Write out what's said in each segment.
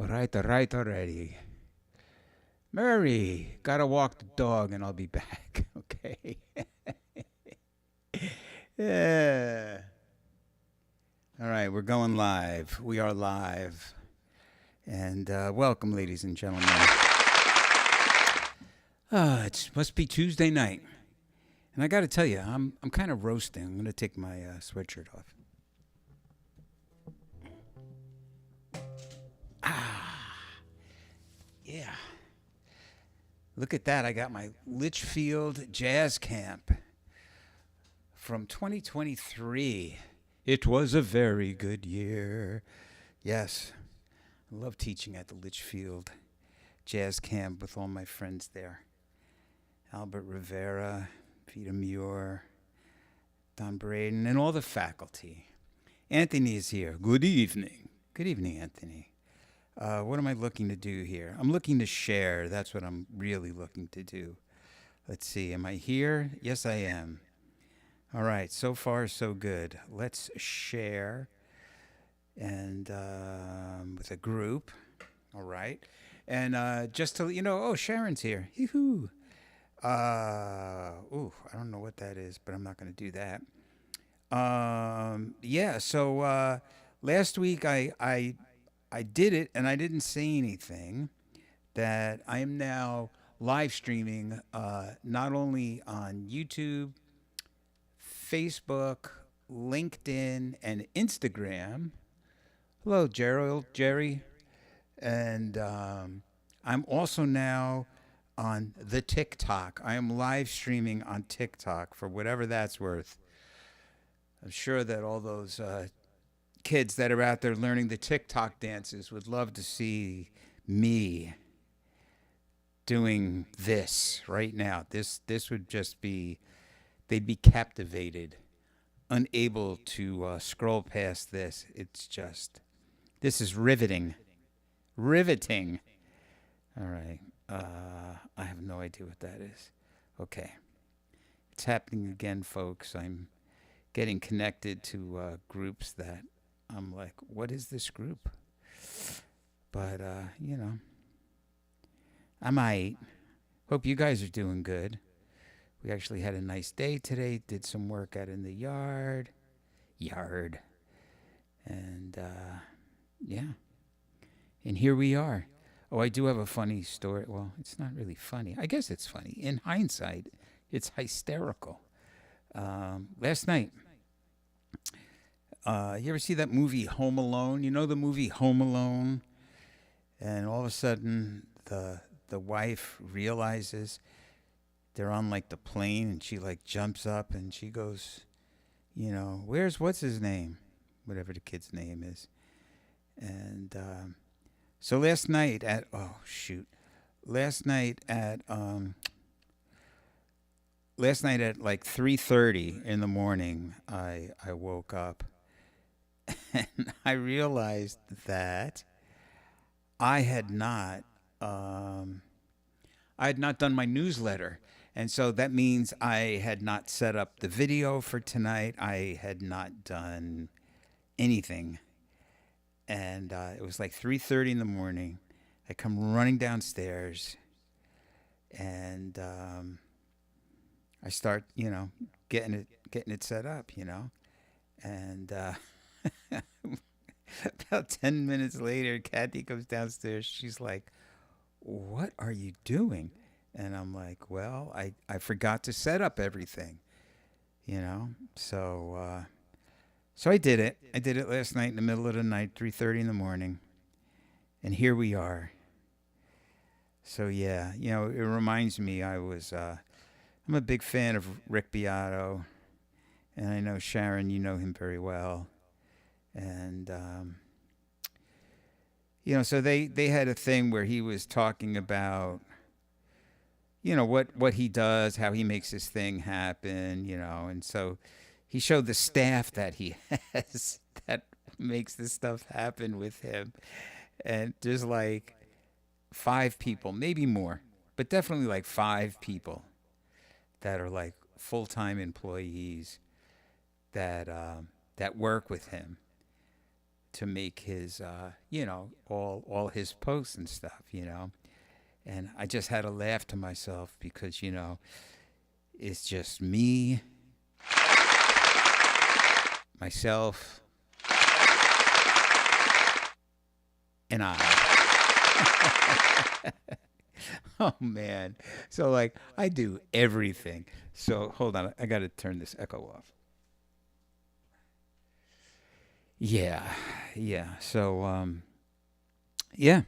All right already. Murray, gotta walk the dog and I'll be back. Okay. Yeah. All right, we're going live. We are live. And welcome, ladies and gentlemen. It must be Tuesday night. And I got to tell you, I'm kind of roasting. I'm going to take my sweatshirt off. Yeah. Look at that. I got my Litchfield Jazz Camp from 2023. It was a very good year. Yes. I love teaching at the Litchfield Jazz Camp with all my friends there. Albert Rivera, Peter Muir, Don Braden, and all the faculty. Anthony is here. Good evening. Good evening, Anthony. What am I looking to do here? I'm looking to share. That's what I'm really looking to do. Let's see. Am I here? Yes, I am. All right. So far, so good. Let's share and with a group. All right. And just to, Sharon's here. Yoo-hoo. I don't know what that is, but I'm not going to do that. So last week I did it and I didn't say anything that I am now live streaming not only on YouTube, Facebook, LinkedIn, and Instagram. Hello, Jerry. And I'm also now on the TikTok. I am live streaming on TikTok for whatever that's worth. I'm sure that all those kids that are out there learning the TikTok dances would love to see me doing this right now. This would just be, they'd be captivated, unable to scroll past this. It's just, this is riveting. Riveting. All right. I have no idea what that is. Okay. It's happening again, folks. I'm getting connected to groups that I'm like, what is this group? But, I might. Hope you guys are doing good. We actually had a nice day today. Did some work out in the yard. And, yeah. And here we are. Oh, I do have a funny story. Well, it's not really funny. I guess it's funny. In hindsight, it's hysterical. Last night, you ever see that movie Home Alone? You know the movie Home Alone? And all of a sudden, the wife realizes they're on like the plane, and she like jumps up and she goes, what's his name? Whatever the kid's name is. And so last night at like 3:30 in the morning, I woke up and I realized that I had not done my newsletter. And so that means I had not set up the video for tonight. I had not done anything. And it was like 3:30 in the morning. I come running downstairs and I start, getting it set up, And about 10 minutes later, Kathy comes downstairs. She's like, "What are you doing?" And I'm like, "Well, I forgot to set up everything, So I did it. I did it last night in the middle of the night, 3:30 in the morning. And here we are. So yeah, it reminds me I'm a big fan of Rick Beato. And I know Sharon, you know him very well. And so they had a thing where he was talking about what he does, how he makes his thing happen, and so he showed the staff that he has that makes this stuff happen with him. And there's like 5 people, maybe more, but definitely like 5 people that are like full-time employees that work with him to make his, all his posts and stuff. And I just had to laugh to myself because, it's just me, myself, and I. Oh, man. So, like, I do everything. So, hold on. I got to turn this echo off. Yeah. Yeah. So, yeah,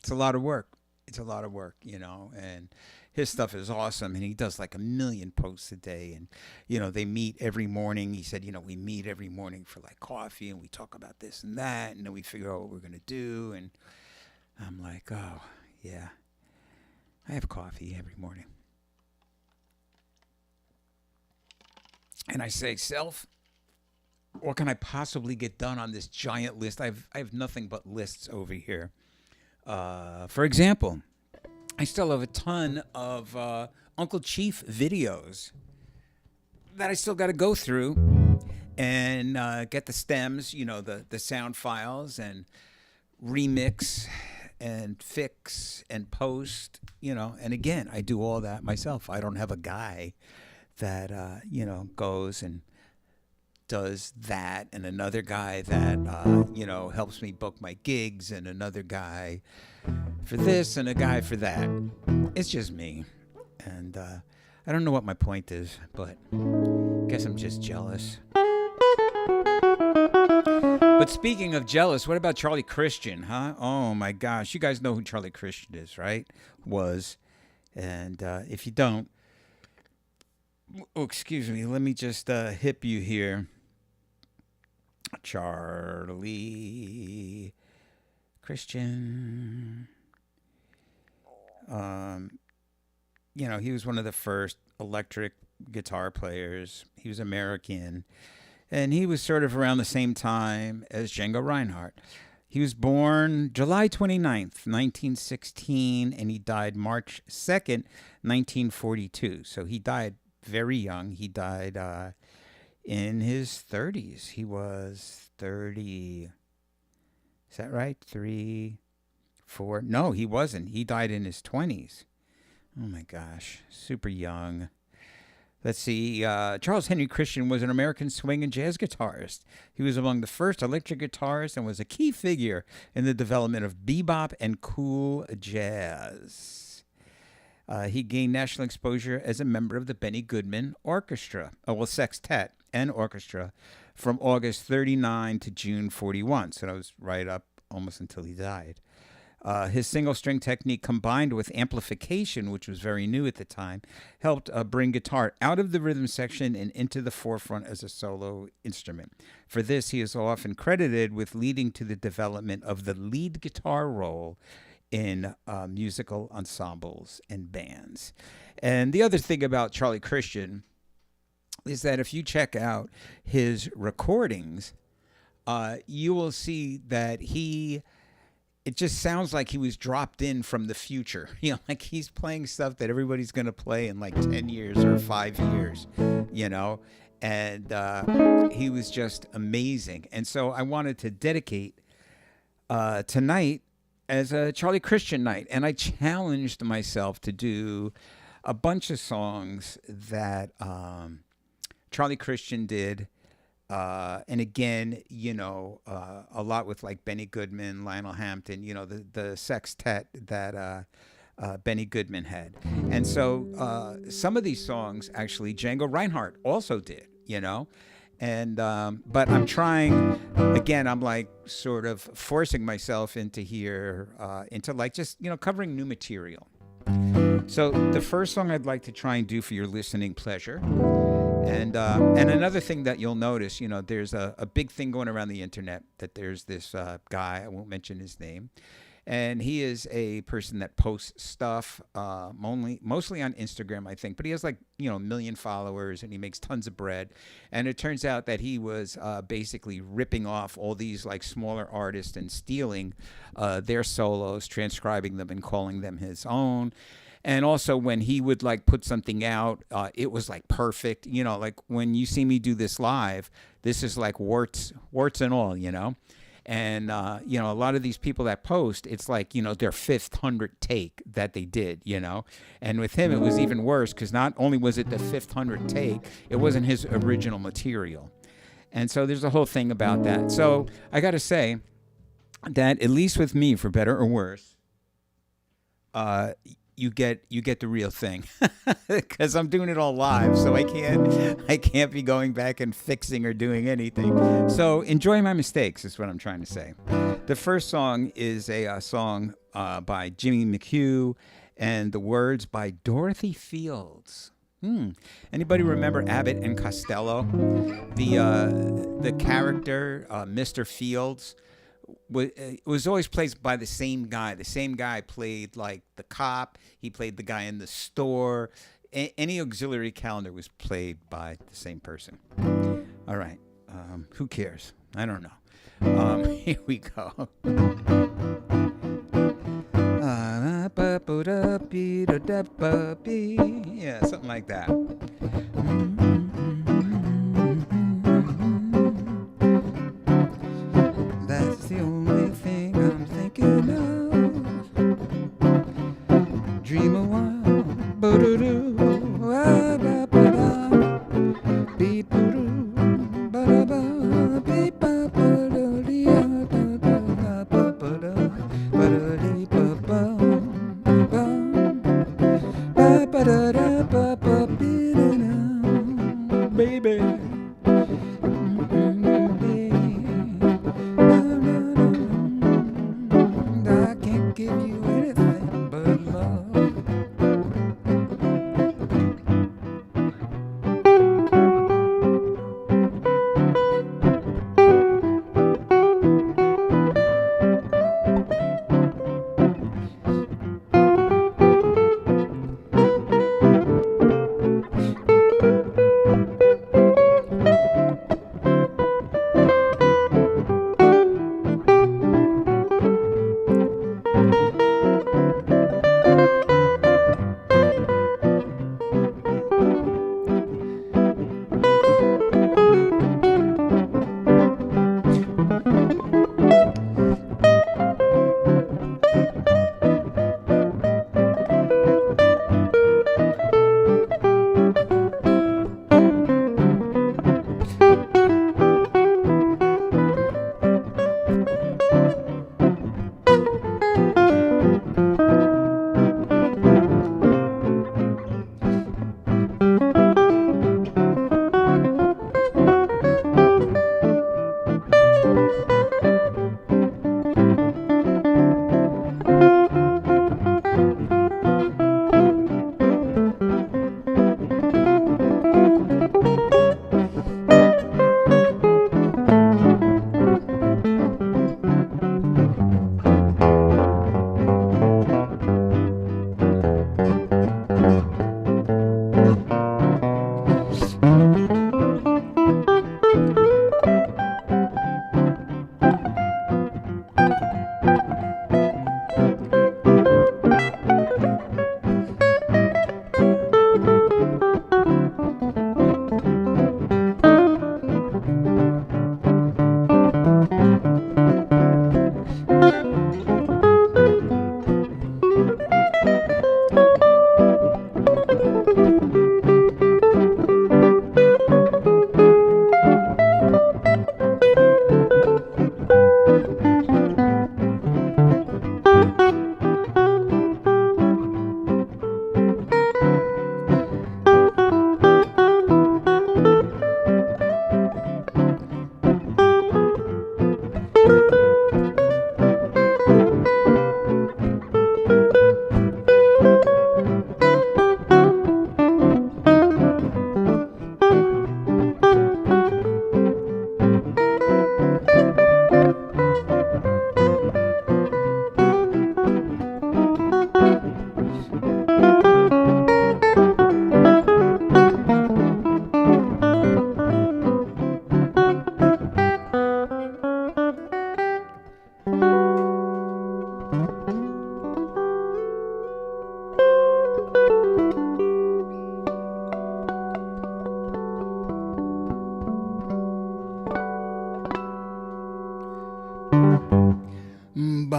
it's a lot of work. It's a lot of work, and his stuff is awesome. And he does like 1,000,000 posts a day. And, they meet every morning. He said, we meet every morning for like coffee and we talk about this and that. And then we figure out what we're going to do. And I'm like, oh, yeah, I have coffee every morning. And I say, self, what can I possibly get done on this giant list? I have nothing but lists over here. For example, I still have a ton of Uncle Chief videos that I still got to go through and get the stems, the sound files, and remix and fix and post, and again, I do all that myself. I don't have a guy that, goes and does that, and another guy that, helps me book my gigs, and another guy for this and a guy for that. It's just me. And I don't know what my point is, but I guess I'm just jealous. But speaking of jealous, what about Charlie Christian, huh? Oh my gosh. You guys know who Charlie Christian is, right? Was. And if you don't, excuse me, let me just hip you here. Charlie Christian. He was one of the first electric guitar players. He was American. And he was sort of around the same time as Django Reinhardt. He was born July 29th, 1916, and he died March 2nd, 1942. So he died very young. He died in his 30s. He was 30. Is that right? 3, 4. No, he wasn't. He died in his 20s. Oh my gosh. Super young. Let's see. Charles Henry Christian was an American swing and jazz guitarist. He was among the first electric guitarists and was a key figure in the development of bebop and cool jazz. He gained national exposure as a member of the Benny Goodman Orchestra, sextet and orchestra, from August 39 to June 41. So that was right up almost until he died. His single-string technique combined with amplification, which was very new at the time, helped bring guitar out of the rhythm section and into the forefront as a solo instrument. For this, he is often credited with leading to the development of the lead guitar role in musical ensembles and bands. And the other thing about Charlie Christian is that if you check out his recordings, you will see that it just sounds like he was dropped in from the future. Like he's playing stuff that everybody's going to play in like 10 years or 5 years, and he was just amazing. And so I wanted to dedicate tonight as a Charlie Christian night, and I challenged myself to do a bunch of songs that Charlie Christian did. And again, a lot with like Benny Goodman, Lionel Hampton, the sextet that Benny Goodman had. And so some of these songs, actually, Django Reinhardt also did, And but I'm trying, again, I'm like sort of forcing myself into here, into like just, covering new material. So the first song I'd like to try and do for your listening pleasure. And another thing that you'll notice, there's a big thing going around the internet that there's this guy, I won't mention his name, and he is a person that posts stuff mostly on Instagram, I think, but he has like, 1 million followers and he makes tons of bread. And it turns out that he was basically ripping off all these like smaller artists and stealing their solos, transcribing them and calling them his own. And also when he would like put something out, it was like perfect. Like when you see me do this live, this is like warts and all, And, you know, a lot of these people that post, it's like, you know, their 500th take that they did, you know. And with him, it was even worse because not only was it the 500th take, it wasn't his original material. And so there's a whole thing about that. So I got to say that, at least with me, for better or worse, you get the real thing, because I'm doing it all live, so I can't be going back and fixing or doing anything. So enjoy my mistakes is what I'm trying to say. The first song is a song by Jimmy McHugh, and the words by Dorothy Fields. Anybody remember Abbott and Costello? The character, Mr. Fields, was always played by the same guy. The same guy played like the cop. He played the guy in the store. Any auxiliary calendar was played by the same person. All right. Who cares? I don't know. Here we go. Yeah, something like that. That's the only thing I'm thinking of. Dream a while, ba-da-doo, ba-da-ba-da, beep-a-doo, ba-da-ba, beep-a-ba-da-dee-a, da-da-da-ba-ba-da, ba-da-dee-ba-ba, ba-ba-da-da-ba-ba-dee-da-da.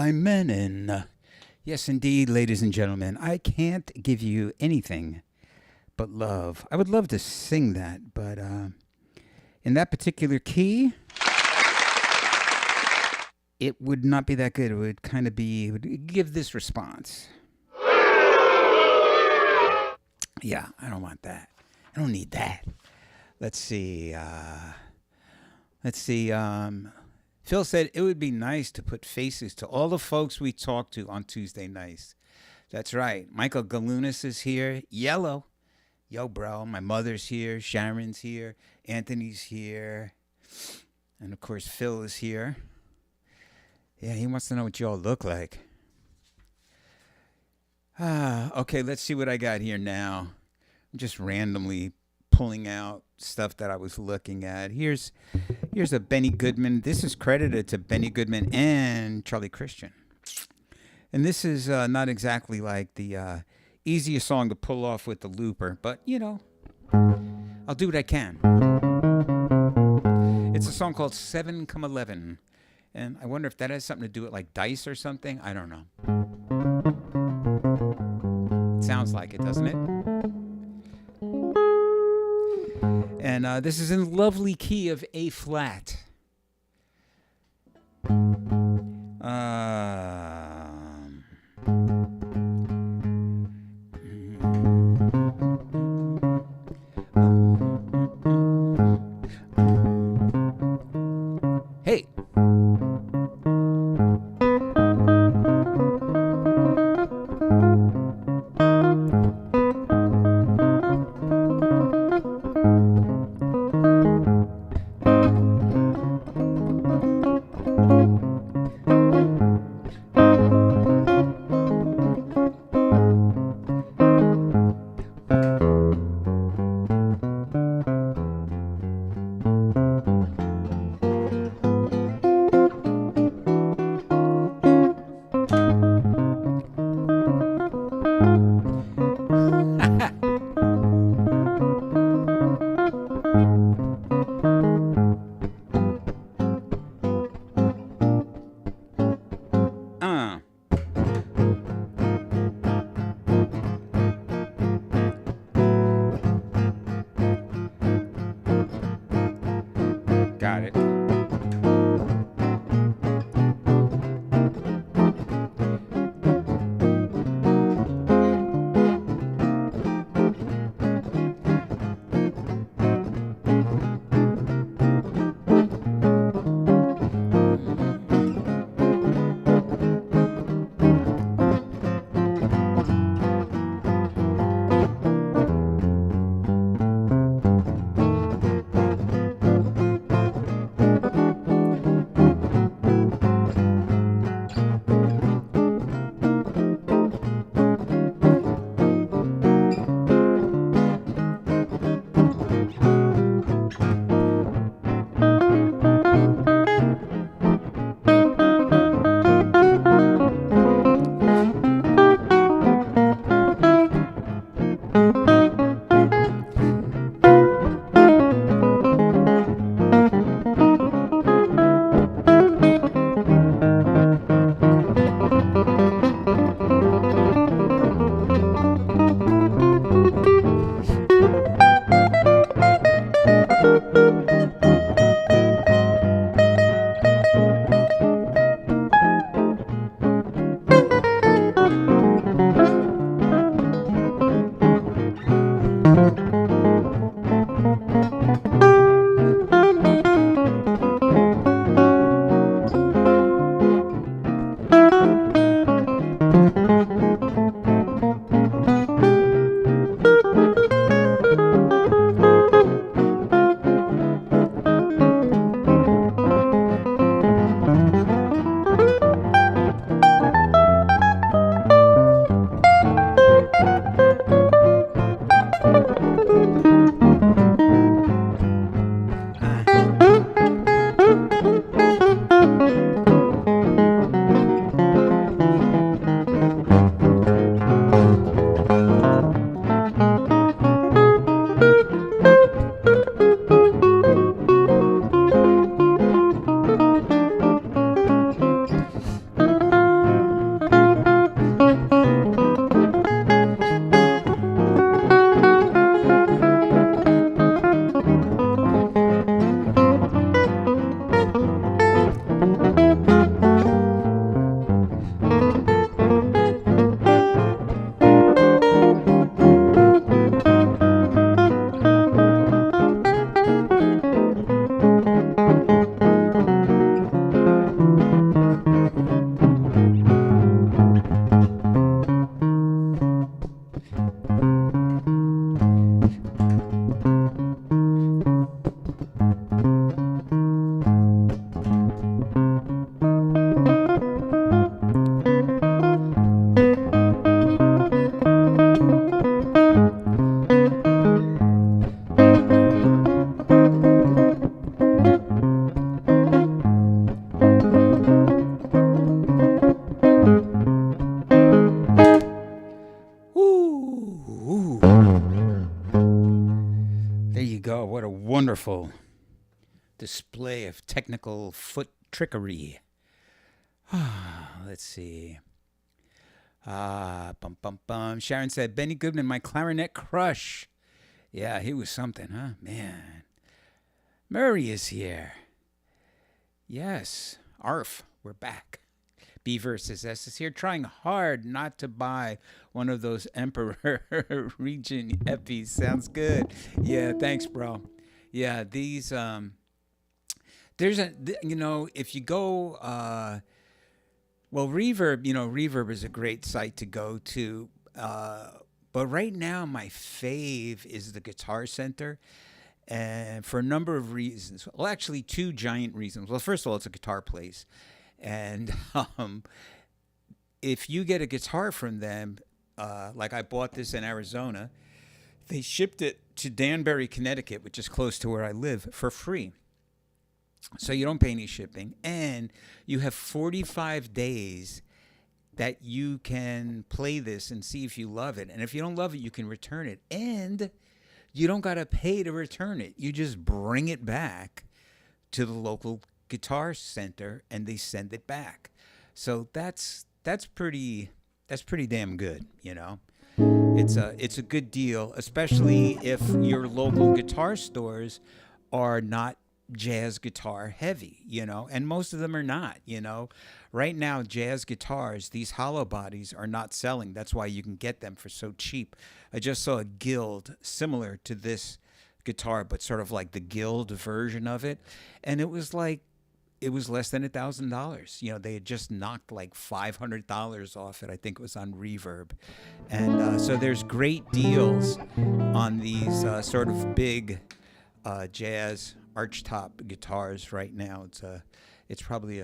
by Menon. Yes, indeed, ladies and gentlemen. I can't give you anything but love. I would love to sing that, but in that particular key, it would not be that good. It would kind of be, it would give this response. Yeah, I don't want that. I don't need that. Let's see. Phil said it would be nice to put faces to all the folks we talked to on Tuesday nights. That's right. Michael Galunas is here. Yellow. Yo, bro. My mother's here. Sharon's here. Anthony's here. And, of course, Phil is here. Yeah, he wants to know what y'all look like. Okay, let's see what I got here now. I'm just randomly pulling out stuff that I was looking at. Here's a Benny Goodman. This is credited to Benny Goodman and Charlie Christian. And this is not exactly like the easiest song to pull off with the looper, but, you know, I'll do what I can. It's a song called 7-11. And I wonder if that has something to do with like dice or something. I don't know. It sounds like it, doesn't it? And this is in lovely key of A flat. Hey. wonderful display of technical foot trickery. Let's see. Bum, bum, bum. Sharon said, Benny Goodman, my clarinet crush. Yeah, he was something, huh? Man. Murray is here. Yes. Arf, we're back. B versus S is here, trying hard not to buy one of those Emperor Region Epis. Sounds good. Yeah, thanks, bro. Yeah, these, there's a, if you go, well, Reverb, Reverb is a great site to go to. But right now, my fave is the Guitar Center. And for a number of reasons. Well, actually, two giant reasons. Well, first of all, it's a guitar place. And if you get a guitar from them, like I bought this in Arizona, they shipped it to Danbury, Connecticut, which is close to where I live, for free. So you don't pay any shipping. And you have 45 days that you can play this and see if you love it. And if you don't love it, you can return it. And you don't got to pay to return it. You just bring it back to the local Guitar Center and they send it back. So that's pretty damn good, It's a good deal, especially if your local guitar stores are not jazz guitar heavy, and most of them are not, Right now, jazz guitars, these hollow bodies are not selling. That's why you can get them for so cheap. I just saw a Guild similar to this guitar, but sort of like the Guild version of it. And it was less than $1,000. They had just knocked like $500 off it. I think it was on Reverb. And so there's great deals on these sort of big jazz archtop guitars right now. It's probably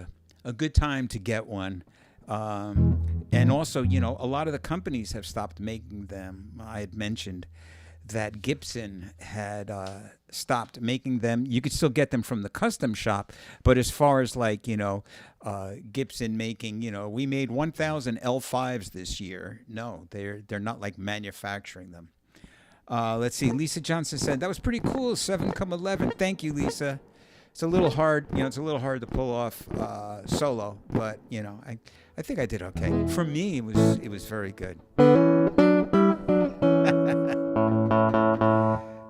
a good time to get one. And also, a lot of the companies have stopped making them. I had mentioned that Gibson had stopped making them. You could still get them from the custom shop, but as far as like, Gibson making, we made 1,000 L5s this year. No, they're not like manufacturing them. Let's see. Lisa Johnson said, that was pretty cool. 7-11. Thank you, Lisa. It's a little hard, to pull off solo, but I think I did okay. For me, it was very good.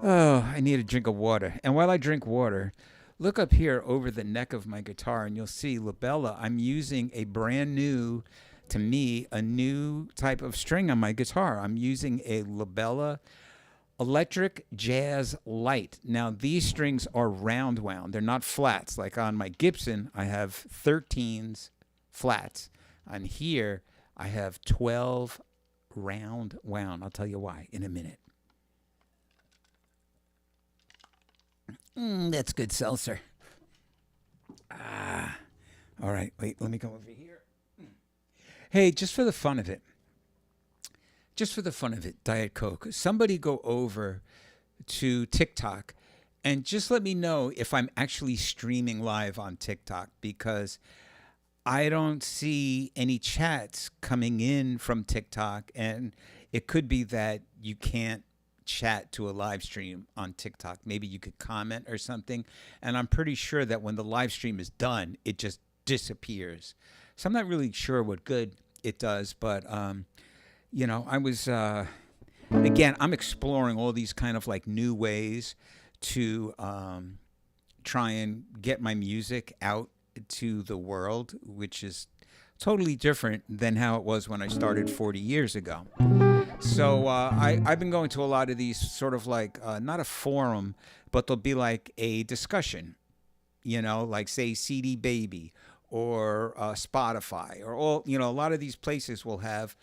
Oh, I need a drink of water. And while I drink water, look up here over the neck of my guitar, and you'll see labella. I'm using a brand new, to me, a new type of string on my guitar. I'm using a labella Electric Jazz Light. Now, these strings are round wound. They're not flats. Like on my Gibson, I have 13s flats. On here, I have 12 round wound. I'll tell you why in a minute. That's good seltzer. All right. Wait, let me come over here. Hey, just for the fun of it, Diet Coke, somebody go over to TikTok and just let me know if I'm actually streaming live on TikTok, because I don't see any chats coming in from TikTok, and it could be that you can't chat to a live stream on TikTok. Maybe you could comment or something, and I'm pretty sure that when the live stream is done, it just disappears. So I'm not really sure what good it does, but I was again, I'm exploring all these kind of like new ways to try and get my music out to the world, which is totally different than how it was when I started 40 years ago. So I've been going to a lot of these sort of like, not a forum, but there'll be like a discussion, like say CD Baby or Spotify or all, a lot of these places will have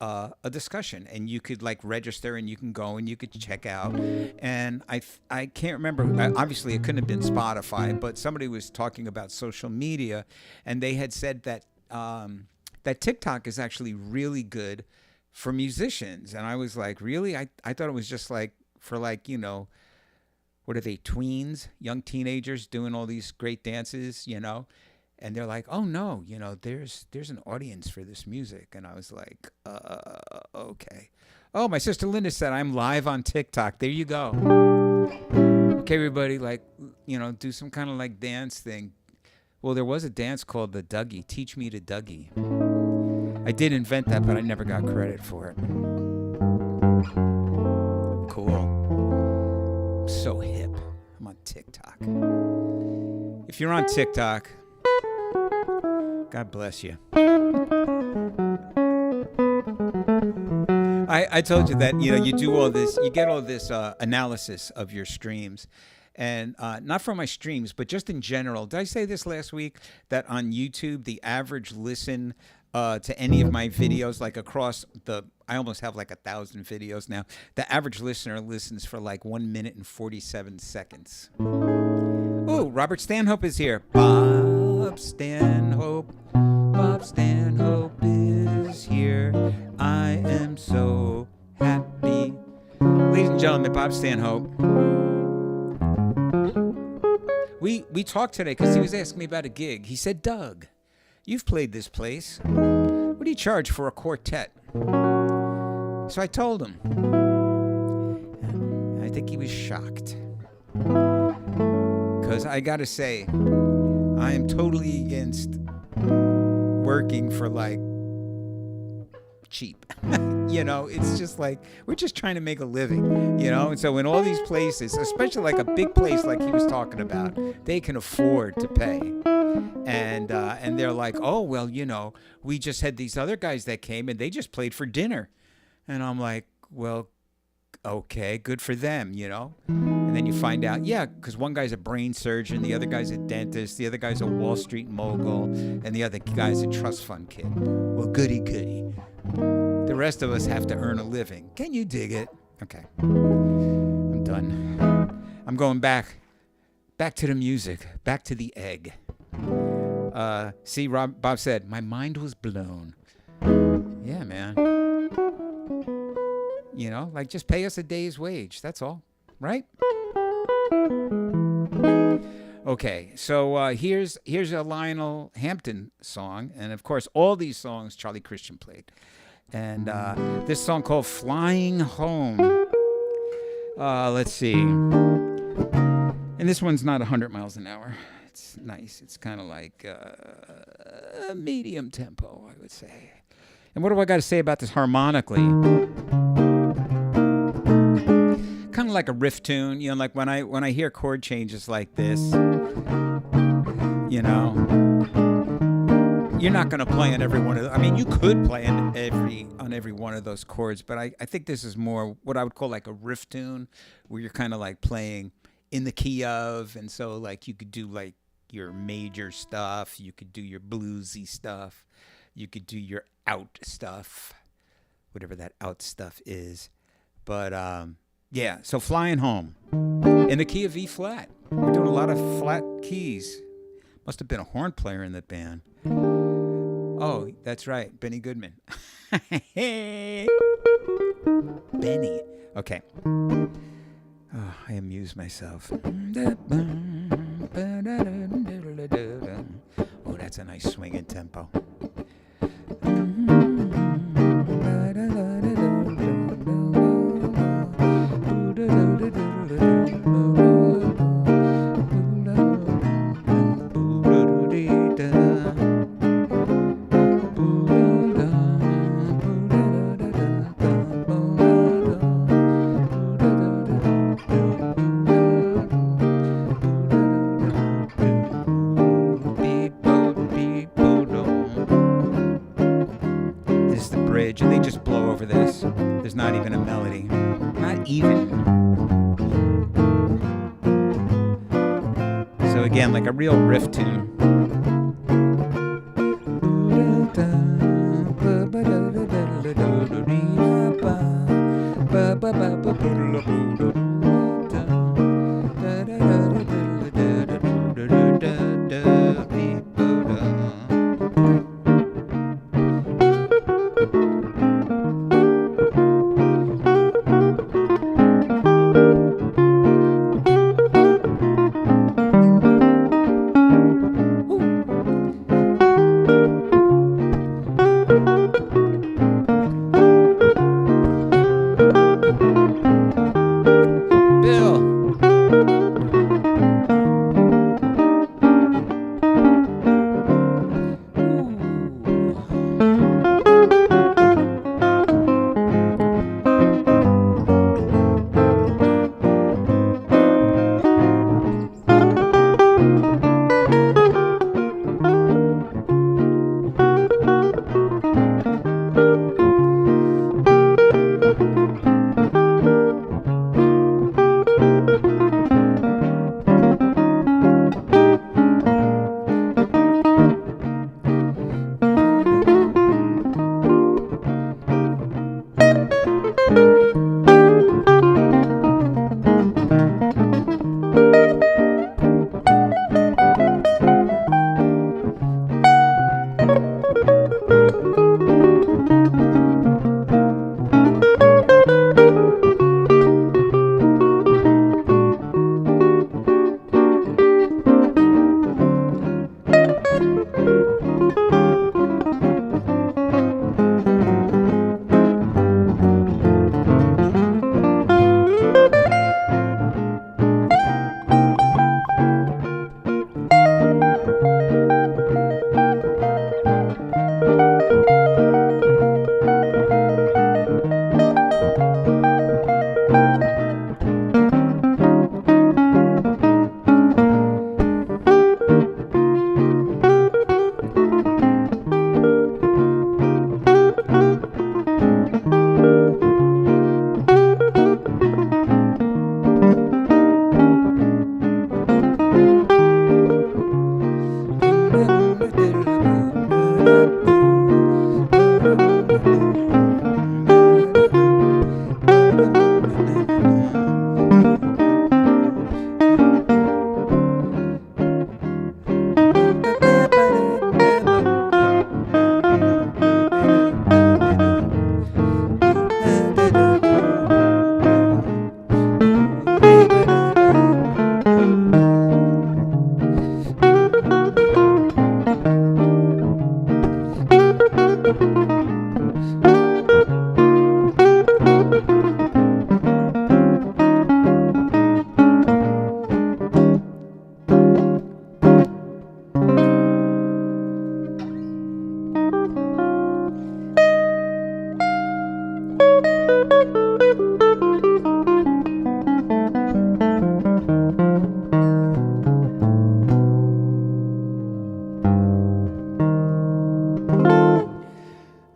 a discussion, and you could like register and you can go and you could check out. And I can't remember, obviously it couldn't have been Spotify, but somebody was talking about social media, and they had said that that TikTok is actually really good for musicians. And I was like, really? I thought it was just like for like, what are they, tweens, young teenagers doing all these great dances, And they're like, oh no, there's an audience for this music. And I was like, okay. Oh, my sister Linda said I'm live on TikTok. There you go. okay, everybody, like, do some kind of like dance thing. Well, there was a dance called the Dougie. Teach me to Dougie. I did invent that, but I never got credit for it. Cool. I'm so hip. I'm on TikTok. If you're on TikTok, God bless you. I told you that, you do all this, you get all this analysis of your streams. And not from my streams, but just in general. Did I say this last week? That on YouTube, the average listen to any of my videos, like across I almost have like 1,000 videos now. The average listener listens for like 1 minute and 47 seconds. Oh, Robert Stanhope is here. Bob Stanhope is here. I am so happy. Ladies and gentlemen, Bob Stanhope. We talked today because he was asking me about a gig. He said, Doug, you've played this place. What do you charge for a quartet? So I told him. I think he was shocked. Because I got to say, I am totally against working for like cheap. It's just like we're just trying to make a living, and so in all these places, especially like a big place like he was talking about, they can afford to pay, and they're like, oh well, we just had these other guys that came and they just played for dinner, and I'm like, well, okay, good for them, and then you find out, because one guy's a brain surgeon, the other guy's a dentist, the other guy's a Wall Street mogul, and the other guy's a trust fund kid. Well, goody goody. The rest of us have to earn a living. Can you dig it? Okay. I'm done. I'm going back to the music, back to the egg. See, Bob said, my mind was blown. Yeah, man. Like just pay us a day's wage. That's all, right? Okay, so here's a Lionel Hampton song, and of course all these songs Charlie Christian played, and this song called "Flying Home." Let's see, and this one's not 100 miles an hour. It's nice. It's kind of like a medium tempo, I would say. And what do I got to say about this harmonically? Kind of like a riff tune, like when I hear chord changes like this, you're not going to play on every one of. I mean, you could play on every one of those chords, but I think this is more what I would call like a riff tune, where you're kind of like playing in the key of, and so like you could do like your major stuff, you could do your bluesy stuff, you could do your out stuff, whatever that out stuff is, but yeah, so Flying Home in the key of E flat. We're doing a lot of flat keys. Must have been a horn player in the band. Oh, that's right, Benny Goodman. Hey, Benny. Okay. Oh, I amuse myself. Oh, that's a nice swinging tempo. And they just blow over this. There's not even a melody. Not even. So again, like a real riff tune.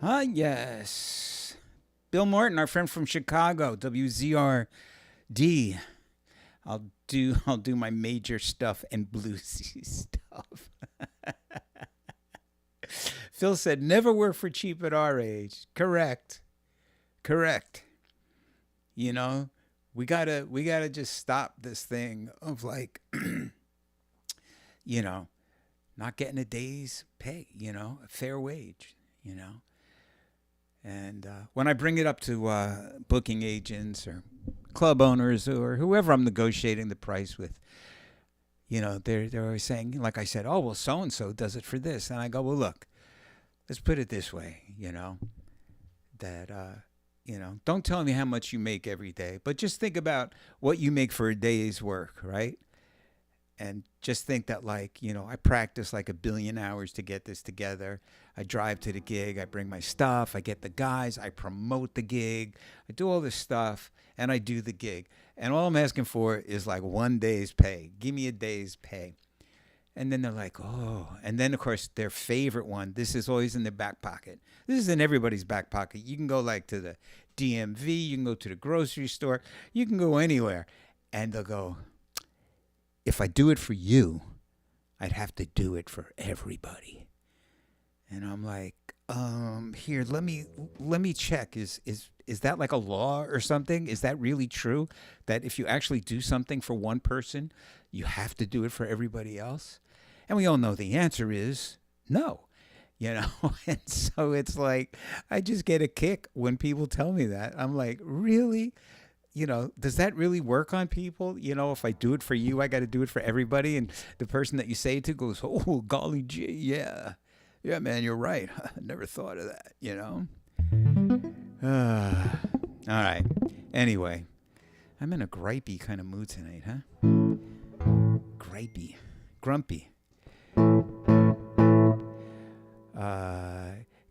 Ah, yes. Bill Morton, our friend from Chicago, WZRD. I'll do my major stuff and bluesy stuff. Phil said, never work for cheap at our age. Correct. Correct. You know, we gotta just stop this thing of like, you know, not getting a day's pay, you know, a fair wage, you know. And when I bring it up to booking agents or club owners or whoever I'm negotiating the price with, you know, they're always saying, like I said, oh, well, so-and-so does it for this. And I go, well, look, let's put it this way, you know, that, you know, don't tell me how much you make every day, but just think about what you make for a day's work, right? And just think that, like, you know, I practice like 1 billion hours to get this together. I drive to the gig. I bring my stuff. I get the guys. I promote the gig. I do all this stuff, and I do the gig. And all I'm asking for is like 1 day's pay. Give me a day's pay. And then they're like, oh. And then, of course, their favorite one, this is always in their back pocket. This is in everybody's back pocket. You can go like to the DMV. You can go to the grocery store. You can go anywhere. And they'll go, if I do it for you, I'd have to do it for everybody. And I'm like, here, let me check. Is that like a law or something? Is that really true? That if you actually do something for one person, you have to do it for everybody else? And we all know the answer is no, you know? And so it's like, I just get a kick when people tell me that. I'm like, really? You know, does that really work on people? You know, if I do it for you, I got to do it for everybody. And the person that you say it to goes, oh, golly gee, yeah. Yeah, man, you're right. I never thought of that, you know? All right. Anyway, I'm in a gripey kind of mood tonight, huh? Gripey. Grumpy.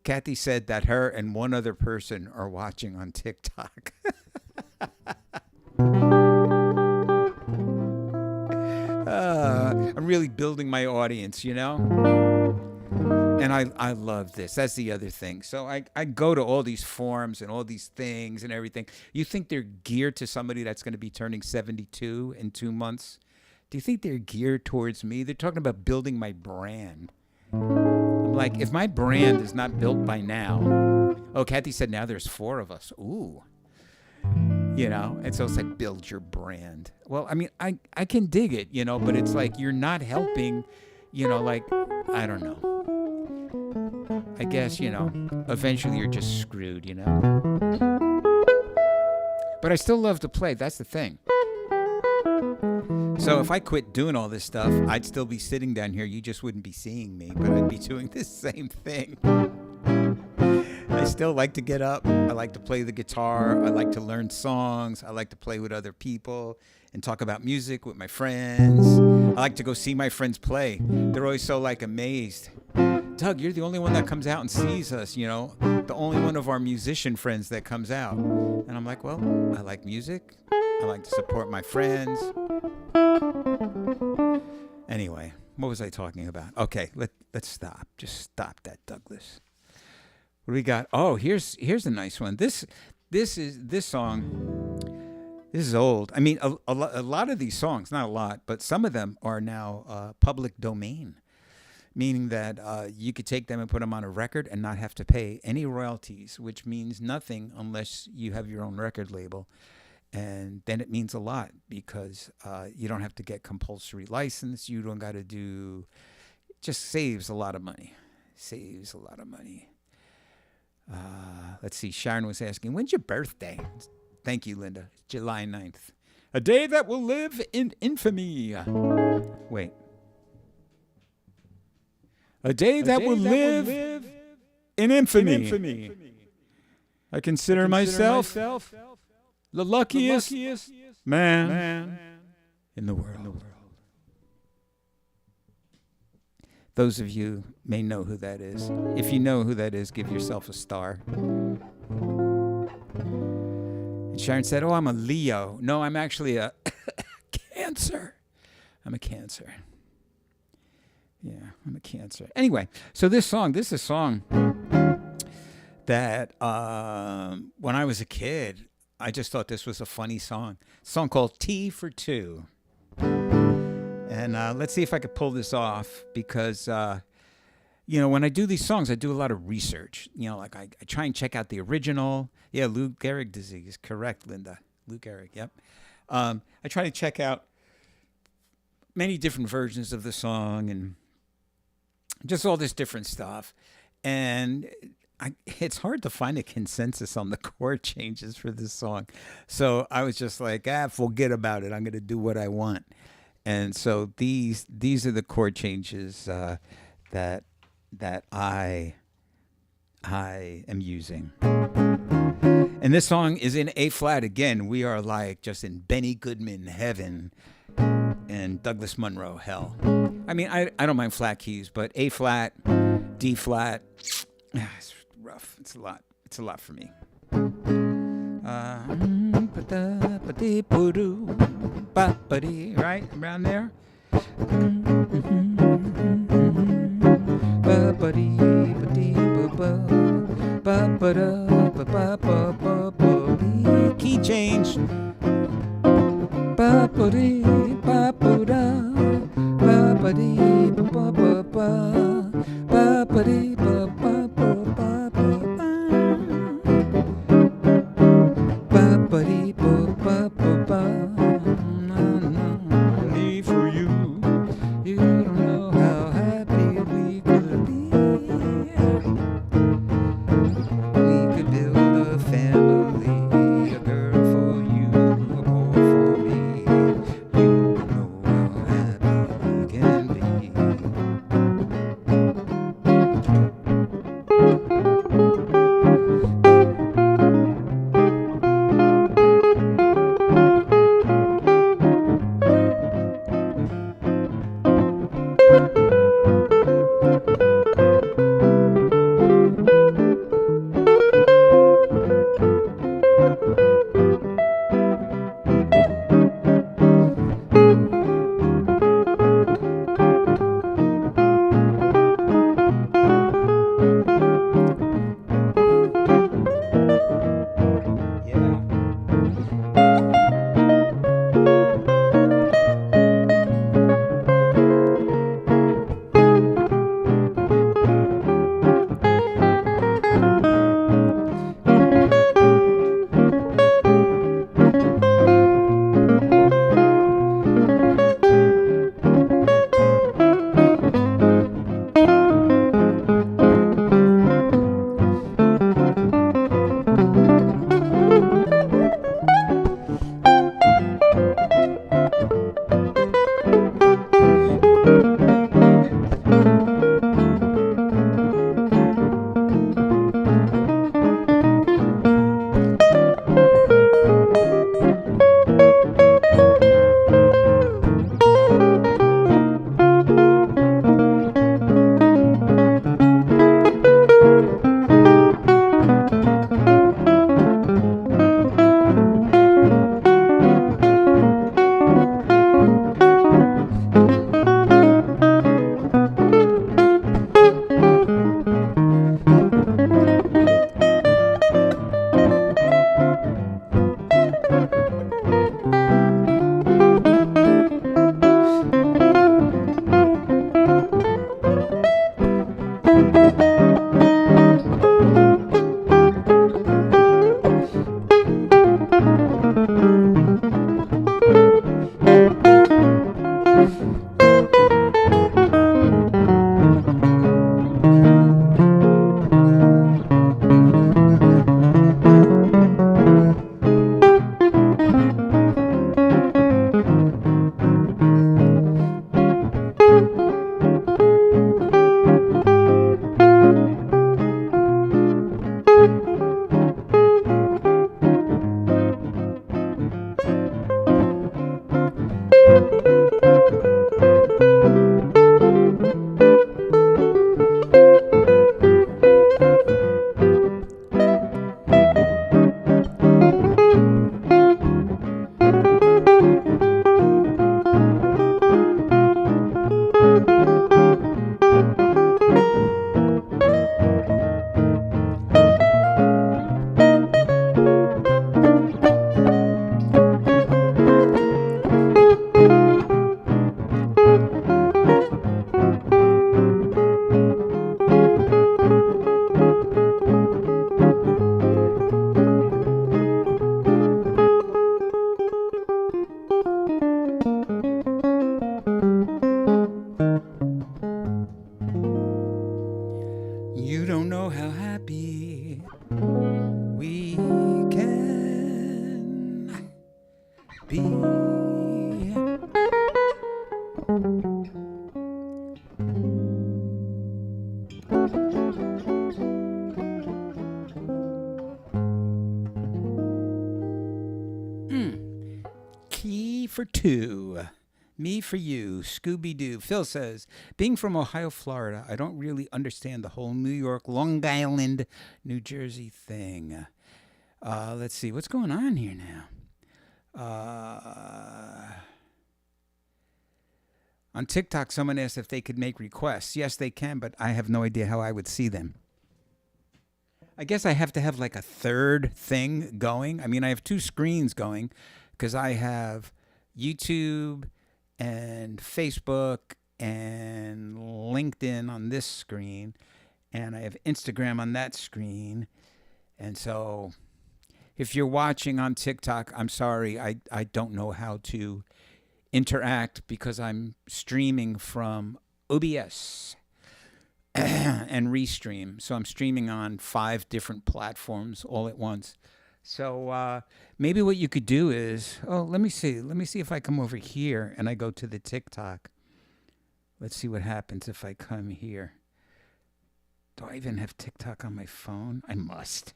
Kathy said that her and one other person are watching on TikTok. I'm really building my audience, you know? And I love this. That's the other thing. So I go to all these forums and all these things and everything. You think they're geared to somebody that's going to be turning 72 in 2 months? Do you think they're geared towards me? They're talking about building my brand. I'm like, if my brand is not built by now. Oh, Kathy said now there's 4 of us. Ooh. You know, and so it's like, build your brand. Well, I mean, I can dig it, you know, but it's like you're not helping, you know, like, I don't know. I guess, you know, eventually you're just screwed, you know. But I still love to play. That's the thing. So if I quit doing all this stuff, I'd still be sitting down here. You just wouldn't be seeing me, but I'd be doing the same thing. I still like to get up. I like to play the guitar. I like to learn songs. I like to play with other people and talk about music with my friends. I like to go see my friends play. They're always so like amazed. Doug, you're the only one that comes out and sees us, you know, the only one of our musician friends that comes out. And I'm like, well, I like music. I like to support my friends. Anyway, what was I talking about? Okay, let's stop. Just stop that, Douglas. What do we got? Oh, here's a nice one. This song. This is old. I mean, a lot of these songs, not a lot, but some of them are now public domain, meaning that you could take them and put them on a record and not have to pay any royalties, which means nothing unless you have your own record label. And then it means a lot because you don't have to get compulsory license. You don't got to do. Just saves a lot of money. Saves a lot of money. Let's see. Sharon was asking, when's your birthday? Thank you, Linda. July 9th. A day that will live in infamy. Wait. A day that will live in infamy. I consider myself the luckiest man in the world. Those of you may know who that is. If you know who that is, give yourself a star. And Sharon said, oh, I'm a Leo. No, I'm actually a Cancer. I'm a Cancer. Yeah, I'm a Cancer. Anyway, so this is a song that when I was a kid, I just thought this was a funny song. A song called Tea for Two. And let's see if I could pull this off because, when I do these songs, I do a lot of research. Like I try and check out the original. Yeah, Lou Gehrig disease. Correct, Linda. Lou Gehrig, yep. I try to check out many different versions of the song and just all this different stuff. And it's hard to find a consensus on the chord changes for this song. So I was just like, forget about it. I'm going to do what I want. And so these are the chord changes that I am using. And this song is in A flat again. We are like just in Benny Goodman heaven and Douglas Munro hell. I mean, I don't mind flat keys, but A flat, D flat, it's rough. It's a lot. It's a lot for me. Right around there. Key change. Me for you. You don't know how happy we could be. We could build a family, a girl for you, a boy for me. You don't know how happy we can be. You don't know how happy we can be. Key for two. Me for you, Scooby Doo. Phil says, being from Ohio, Florida, I don't really understand the whole New York, Long Island, New Jersey thing. Let's see, what's going on here now? On TikTok, someone asked if they could make requests. Yes, they can, but I have no idea how I would see them. I guess I have to have like a third thing going. I mean, I have two screens going because I have YouTube and Facebook and LinkedIn on this screen, and I have Instagram on that screen. And so if you're watching on TikTok, I'm sorry, I don't know how to interact because I'm streaming from OBS and restream. So I'm streaming on 5 different platforms all at once. So maybe what you could do is, let me see if I come over here and I go to the TikTok. Let's see what happens if I come here. Do I even have TikTok on my phone? I must.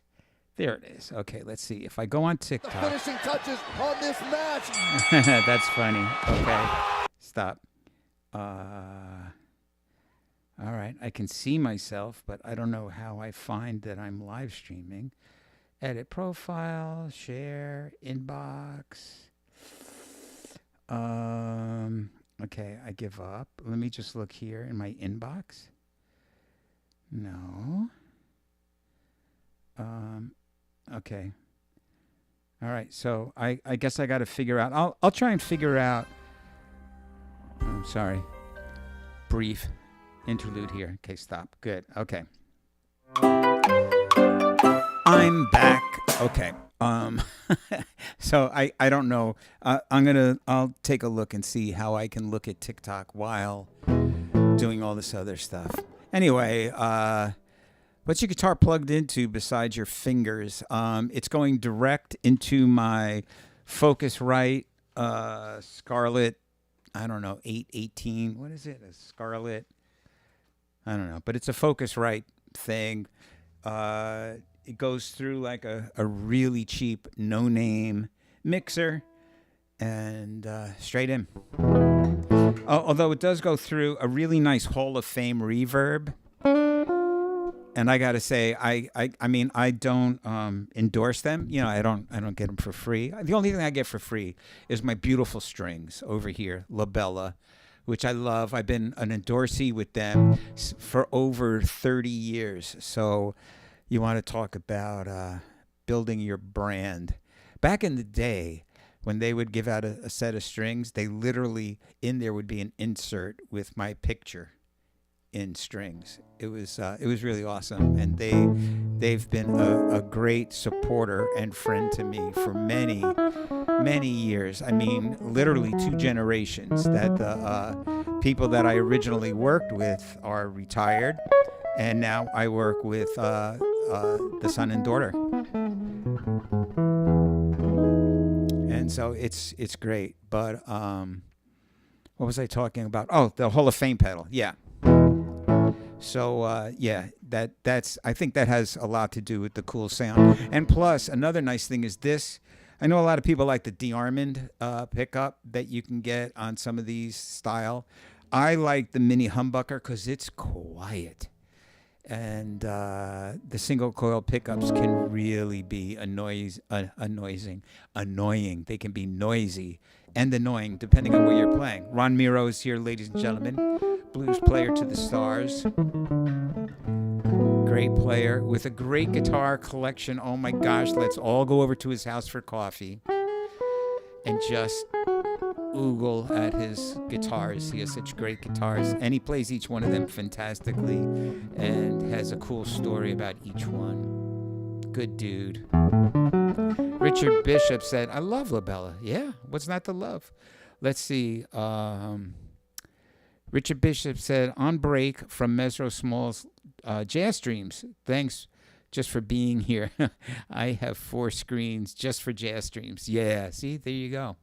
There it is. Okay, let's see. If I go on TikTok. The finishing touches on this match. That's funny. Okay, stop. All right, I can see myself, but I don't know how I find that I'm live streaming. Edit profile, share, inbox. Okay, I give up. Let me just look here in my inbox. No. Okay. All right, so I guess I got to figure out. I'll try and figure out. I'm sorry. Brief interlude here. Okay, stop. Good. Okay. I'm back. Okay. So I don't know. I'll take a look and see how I can look at TikTok while doing all this other stuff. Anyway, what's your guitar plugged into besides your fingers? It's going direct into my Focusrite Scarlett, I don't know, 818. What is it? A Scarlett? I don't know. But it's a Focusrite thing. It goes through like a really cheap, no-name mixer and straight in. Although it does go through a really nice Hall of Fame reverb. And I gotta say, I mean, I don't endorse them. You know, I don't get them for free. The only thing I get for free is my beautiful strings over here, Labella, which I love. I've been an endorsee with them for over 30 years. So you want to talk about building your brand. Back in the day, when they would give out a set of strings, they literally, in there would be an insert with my picture in strings. It was really awesome, and they've been a great supporter and friend to me for many years. I mean, literally 2 generations. That the people that I originally worked with are retired, and now I work with the son and daughter, and so it's great. But what was I talking about? Oh, the Hall of Fame pedal. Yeah. So yeah, that's I think that has a lot to do with the cool sound. And plus, another nice thing is this. I know a lot of people like the DeArmond pickup that you can get on some of these style. I like the mini humbucker because it's quiet. And the single coil pickups can really be annoying. They can be noisy and annoying depending on what you're playing. Ron Miro is here, ladies and gentlemen. Blues player to the stars. Great player with a great guitar collection. Oh my gosh, let's all go over to his house for coffee and just oogle at his guitars. He has such great guitars, and he plays each one of them fantastically and has a cool story about each one. Good dude. Richard Bishop said, I love Labella. Yeah, what's not to love? Let's see. Richard Bishop said, on break from Mesro Smalls Jazz Streams, thanks just for being here. I have 4 screens just for Jazz Streams. Yeah, see, there you go.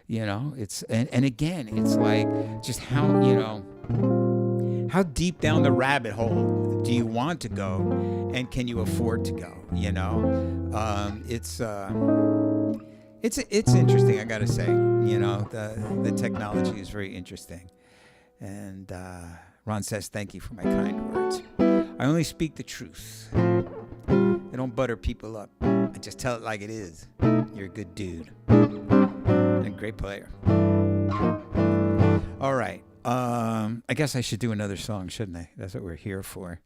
It's and again, it's like just how, how deep down the rabbit hole do you want to go, and can you afford to go? It's interesting. I gotta say, the technology is very interesting. And Ron says, "Thank you for my kind words. I only speak the truth. I don't butter people up. I just tell it like it is. You're a good dude and a great player." All right. I guess I should do another song, shouldn't I? That's what we're here for.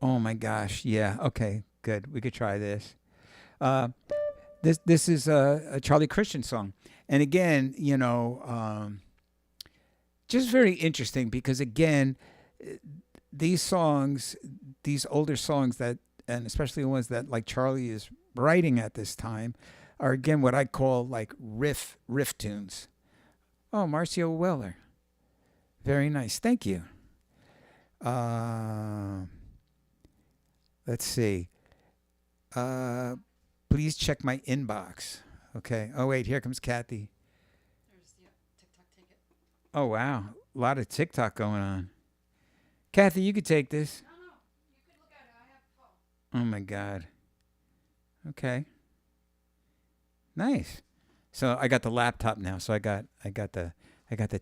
Oh my gosh. Yeah. Okay. Good. We could try this. This is a Charlie Christian song, and again, just very interesting because again, these songs, these older songs that, and especially the ones that like Charlie is writing at this time, are again what I call like riff tunes. Oh, Marcio Weller, very nice. Thank you. Let's see. Please check my inbox. Okay. Oh, wait. Here comes Kathy. There's the TikTok ticket. Oh, wow. A lot of TikTok going on. Kathy, you could take this. No. You could look at it. I have a phone. Oh, my God. Okay. Nice. So I got the laptop now. So I got the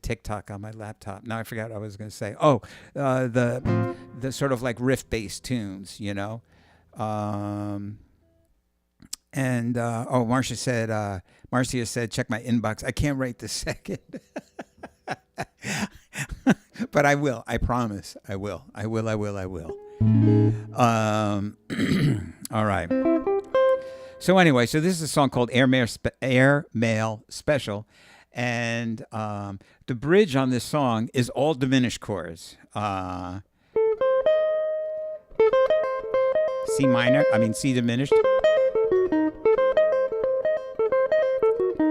TikTok on my laptop. Now I forgot what I was going to say. Oh, the sort of like riff-based tunes, And Marcia said, check my inbox. I can't write this second. But I will. I promise. I will. All right. So anyway, this is a song called Air Mail Special. And the bridge on this song is all diminished chords. C diminished.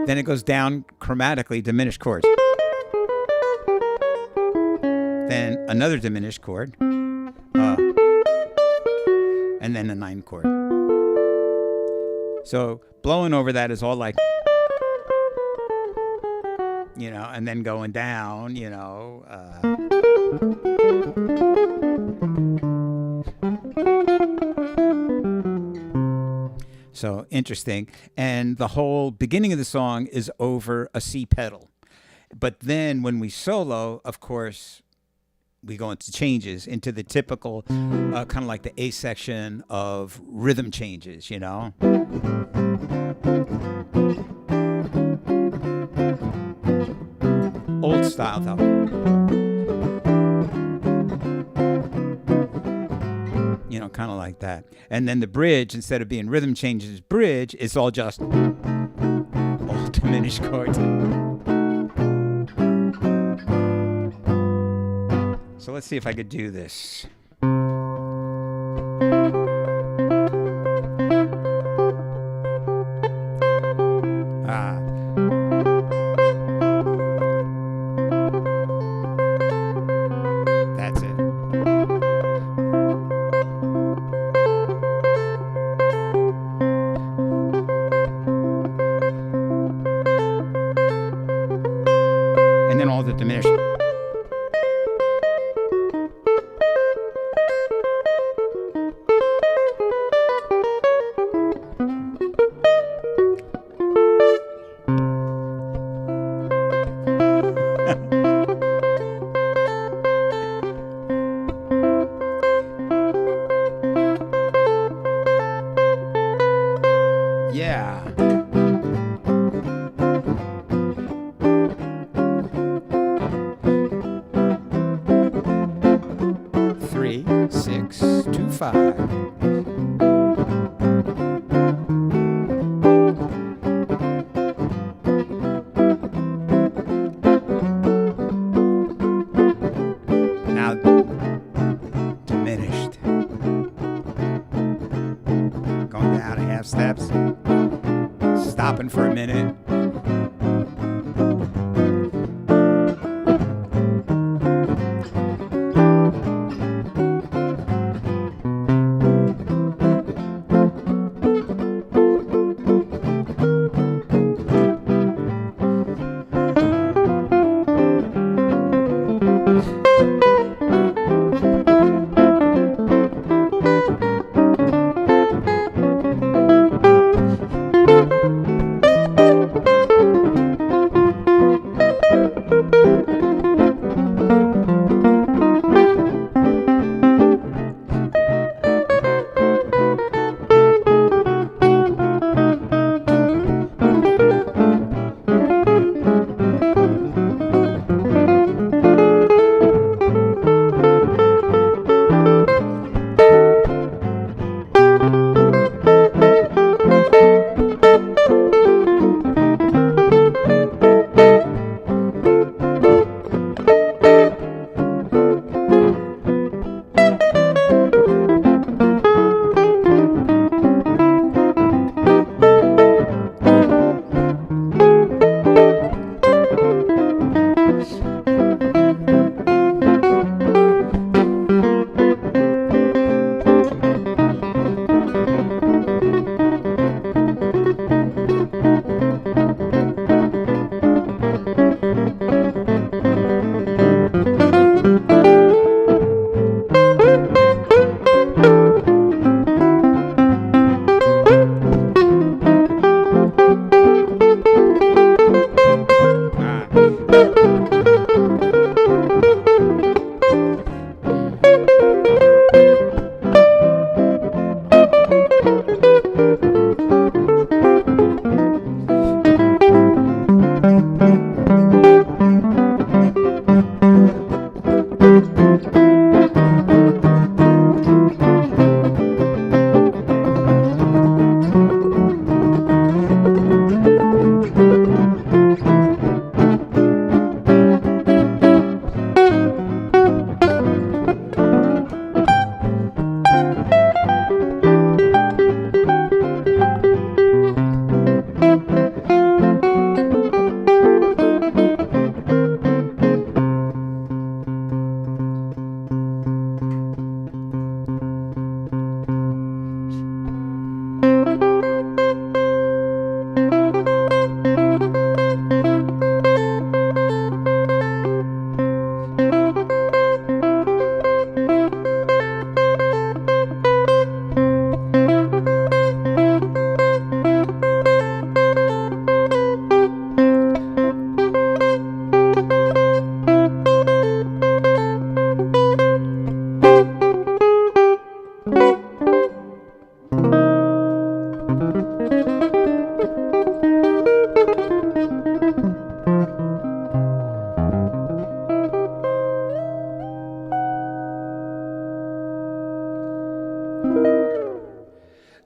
Then it goes down chromatically, diminished chords. Then another diminished chord. And then a 9 chord. So blowing over that is all like, and then going down, So interesting. And the whole beginning of the song is over a C pedal. But then when we solo, of course, we go into changes, into the typical kind of like the A section of rhythm changes, Old style, though. Kind of like that. And then the bridge, instead of being rhythm changes bridge, it's all just all diminished chords. So let's see if I could do this. That's it. And then all the diminished. half steps. Stopping for a minute.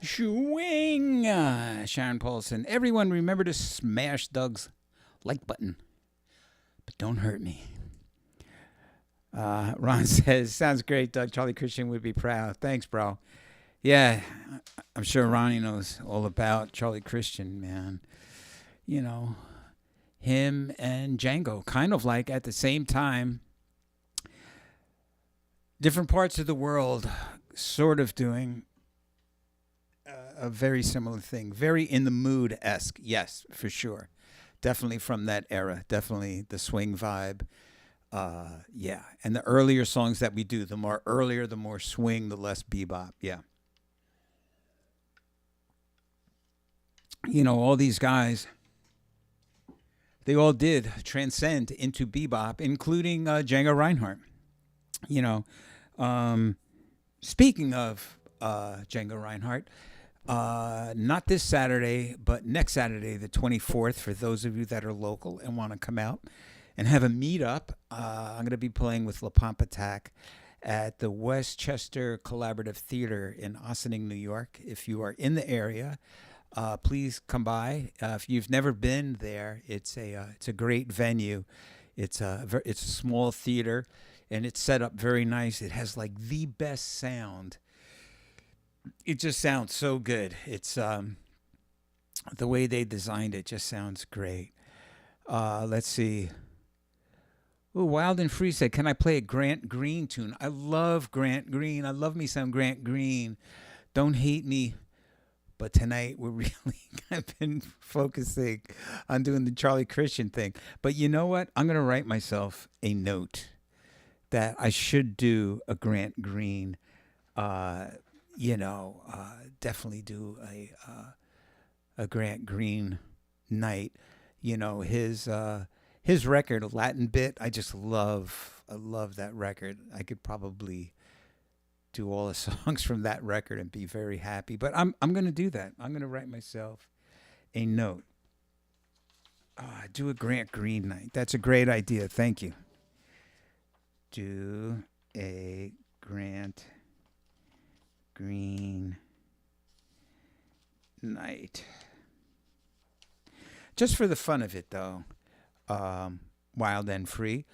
Swing! Sharon Paulson. Everyone remember to smash Doug's like button. But don't hurt me. Ron says, sounds great, Doug. Charlie Christian would be proud. Thanks, bro. Yeah, I'm sure Ronnie knows all about Charlie Christian, man. You know, him and Django, kind of like at the same time, different parts of the world, sort of doing a very similar thing. Very in the mood-esque, yes, for sure. Definitely from that era. Definitely the swing vibe. Yeah, and the earlier songs that we do, the more earlier, the more swing, the less bebop. Yeah. You know, all these guys, they all did transcend into bebop, including Django Reinhardt. You know, speaking of Django Reinhardt, not this Saturday, but next Saturday, the 24th, for those of you that are local and want to come out and have a meetup, I'm going to be playing with La Pomp Attack at the Westchester Collaborative Theater in Ossining, New York. If you are in the area, please come by. If you've never been there, it's a great venue. It's a small theater, and it's set up very nice. It has like the best sound it just sounds so good. It's the way they designed it just sounds great. Let's see. Ooh, Wild and Free said, "Can I play a Grant Green tune?" I love Grant Green. I love me some Grant Green. Don't hate me, but tonight we're really I've been focusing on doing the Charlie Christian thing. But you know what? I'm gonna write myself a note that I should do a Grant Green. Definitely do a Grant Green night. His record, Latin Bit, I just love. I love that record. I could probably do all the songs from that record and be very happy. But I'm going to do that. I'm going to write myself a note. Do a Grant Green night. That's a great idea. Thank you. Do a Grant Green night. Just for the fun of it, though. Wild and Free.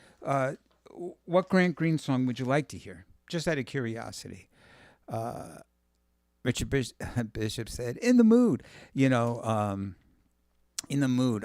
What Grant Green song would you like to hear? Just out of curiosity. Richard Bishop said, "In the mood." In the mood.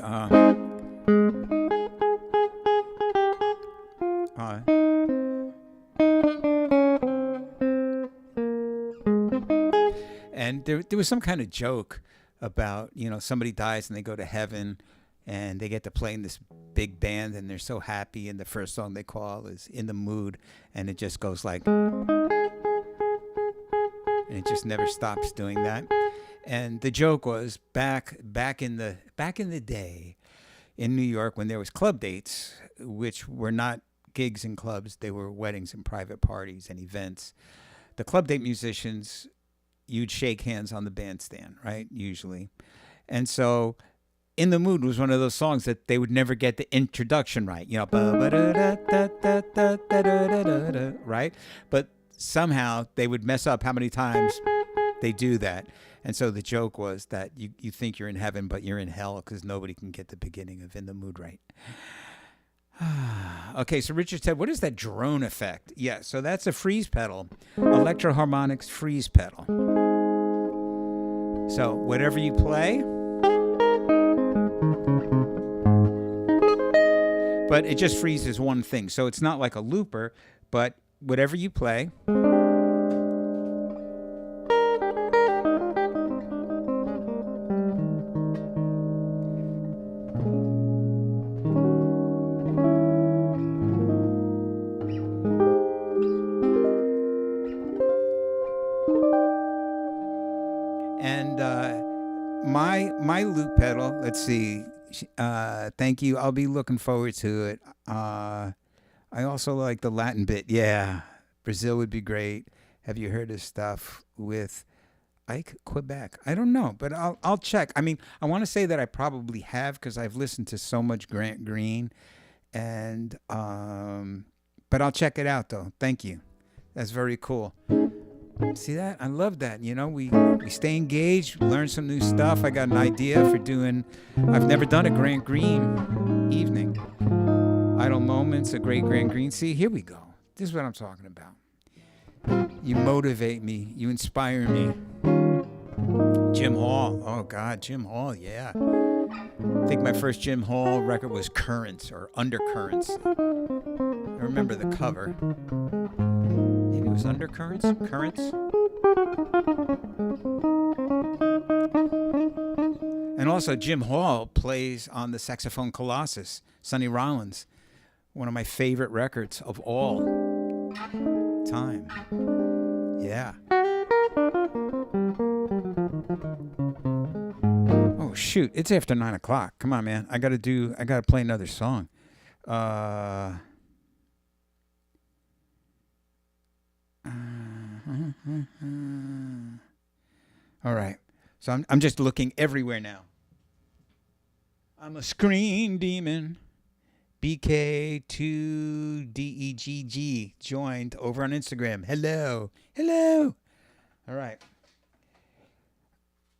And there was some kind of joke about, somebody dies and they go to heaven and they get to play in this big band and they're so happy, and the first song they call is "In the Mood," and it just goes like, and it just never stops doing that. And the joke was back in the day in New York, when there was club dates, which were not gigs in clubs, they were weddings and private parties and events. The club date musicians, you'd shake hands on the bandstand, right? Usually. And so "In the Mood" was one of those songs that they would never get the introduction right, right? But somehow they would mess up how many times they do that. And so the joke was that you think you're in heaven, but you're in hell because nobody can get the beginning of "In the Mood" right. Okay, so Richard said, "What is that drone effect?" Yeah, so that's a freeze pedal, Electro-Harmonix freeze pedal. So whatever you play, but it just freezes one thing. So it's not like a looper, but whatever you play. And my loop pedal, let's see. Thank you. I'll be looking forward to it. I also like the Latin Bit. Yeah, Brazil would be great. Have you heard his stuff with Ike Quebec? I don't know, but I'll check. I mean, I want to say that I probably have because I've listened to so much Grant Green, and but I'll check it out though. Thank you. That's very cool. See that? I love that. We stay engaged, learn some new stuff. I got an idea for doing, I've never done a Grant Green evening. Idle Moments, a great Grant Green. See, here we go. This is what I'm talking about. You motivate me. You inspire me. Jim Hall. Oh, God, Jim Hall, yeah. I think my first Jim Hall record was Currents or Undercurrents. I remember the cover. Maybe it was Undercurrents? Currents? And also Jim Hall plays on the saxophone Colossus, Sonny Rollins, one of my favorite records of all time. Yeah. Oh shoot, it's after 9 o'clock. Come on, man. I gotta play another song. All right. So I'm just looking everywhere now. I'm a screen demon. BK2DEGG joined over on Instagram. Hello. Hello. All right.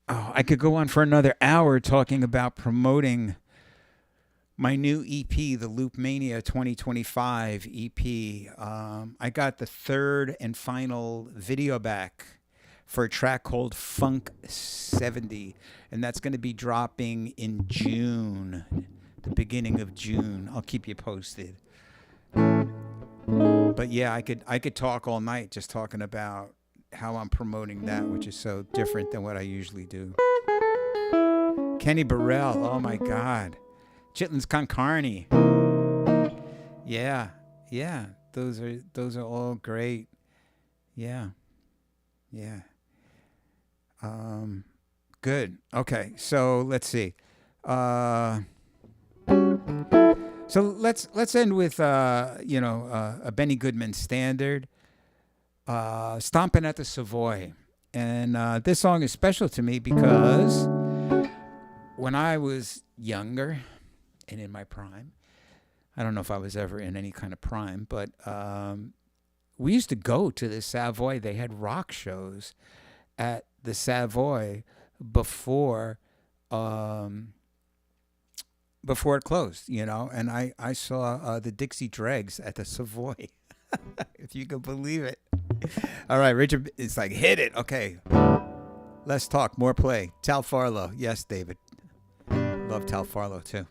Oh, I could go on for another hour talking about promoting my new EP, the Loop-MANIA 2025 EP. I got the third and final video back for a track called Funk 70. And that's going to be dropping in June, the beginning of June. I'll keep you posted. But yeah, I could talk all night just talking about how I'm promoting that, which is so different than what I usually do. Kenny Burrell, oh my God. Chitlins Con Carne. Yeah, yeah. Those are all great. Yeah. Yeah. Good. Okay, so let's see. So let's end with a Benny Goodman standard, "Stomping at the Savoy," and this song is special to me because when I was younger and in my prime, I don't know if I was ever in any kind of prime, but we used to go to the Savoy. They had rock shows at the Savoy before it closed, and I saw the Dixie Dregs at the Savoy, if you can believe it. All right, Richard, it's like, hit it. Okay, let's talk, more play. Tal Farlow. Yes, David. Love Tal Farlow, too.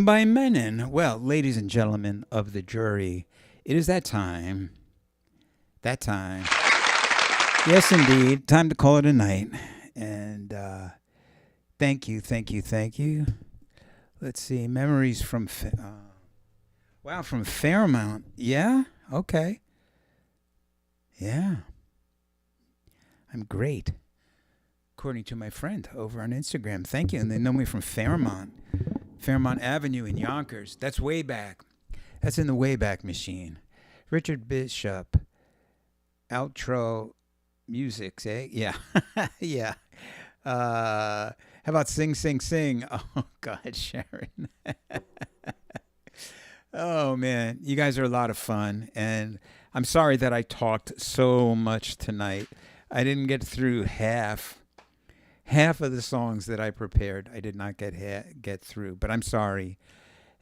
by Menon. Well, ladies and gentlemen of the jury, it is that time. That time. Yes, indeed. Time to call it a night. And thank you. Let's see. Memories from... wow, from Fairmount. Yeah? Okay. Yeah. I'm great. According to my friend over on Instagram. Thank you. And they know me from Fairmount Avenue in Yonkers. That's way back. That's in the Wayback Machine. Richard Bishop. Outro music, eh? Yeah. Yeah. How about Sing, Sing, Sing? Oh, God, Sharon. Oh, man. You guys are a lot of fun. And I'm sorry that I talked so much tonight. I didn't get through half of the songs that I prepared. I did not get through, but I'm sorry.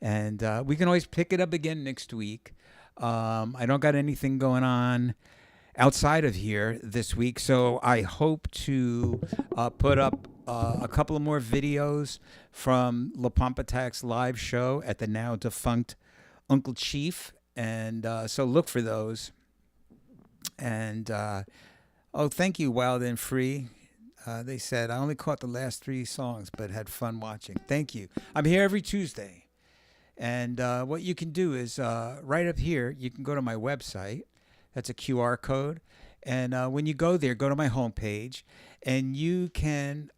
And we can always pick it up again next week. I don't got anything going on outside of here this week, so I hope to put up a couple of more videos from La Pompatak's live show at the now defunct Uncle Chief, and so look for those. And thank you, Wild and Free. They said I only caught the last 3 songs, but had fun watching. Thank you. I'm here every Tuesday, and what you can do is right up here. You can go to my website. That's a QR code. And when you go there, go to my homepage, and you can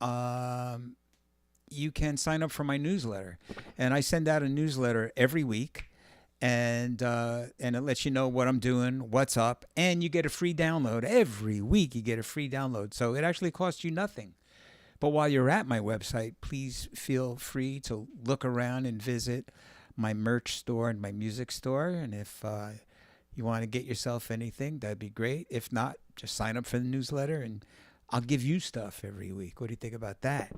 sign up for my newsletter. And I send out a newsletter every week, and it lets you know what I'm doing, what's up, and you get a free download. Every week you get a free download. So it actually costs you nothing. But while you're at my website, please feel free to look around and visit my merch store and my music store. And if you want to get yourself anything, that'd be great. If not, just sign up for the newsletter and I'll give you stuff every week. What do you think about that?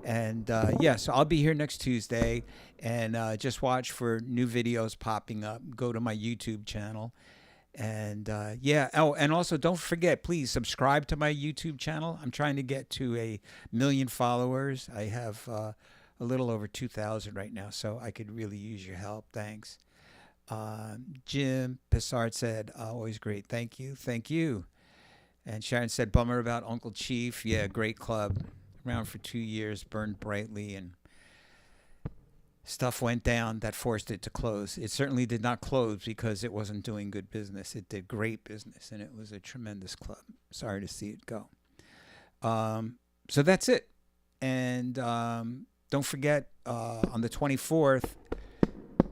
And so I'll be here next Tuesday, and just watch for new videos popping up. Go to my YouTube channel. And and also don't forget, please subscribe to my YouTube channel. I'm trying to get to 1 million followers. I have a little over 2,000 right now, so I could really use your help. Thanks. Jim Pissart said, always great. Thank you. And Sharon said, bummer about Uncle Chief. Yeah, great club. Around for 2 years, burned brightly, and stuff went down that forced it to close. It certainly did not close because it wasn't doing good business. It did great business, and it was a tremendous club. Sorry to see it go. So that's it. And don't forget, on the 24th,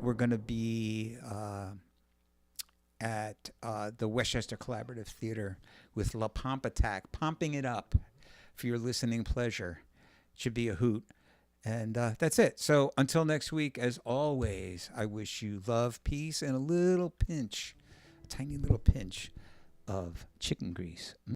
we're going to be at the Westchester Collaborative Theater with La Pompatak, pumping it up for your listening pleasure. It should be a hoot. And that's it. So until next week, as always, I wish you love, peace, and a tiny little pinch of chicken grease.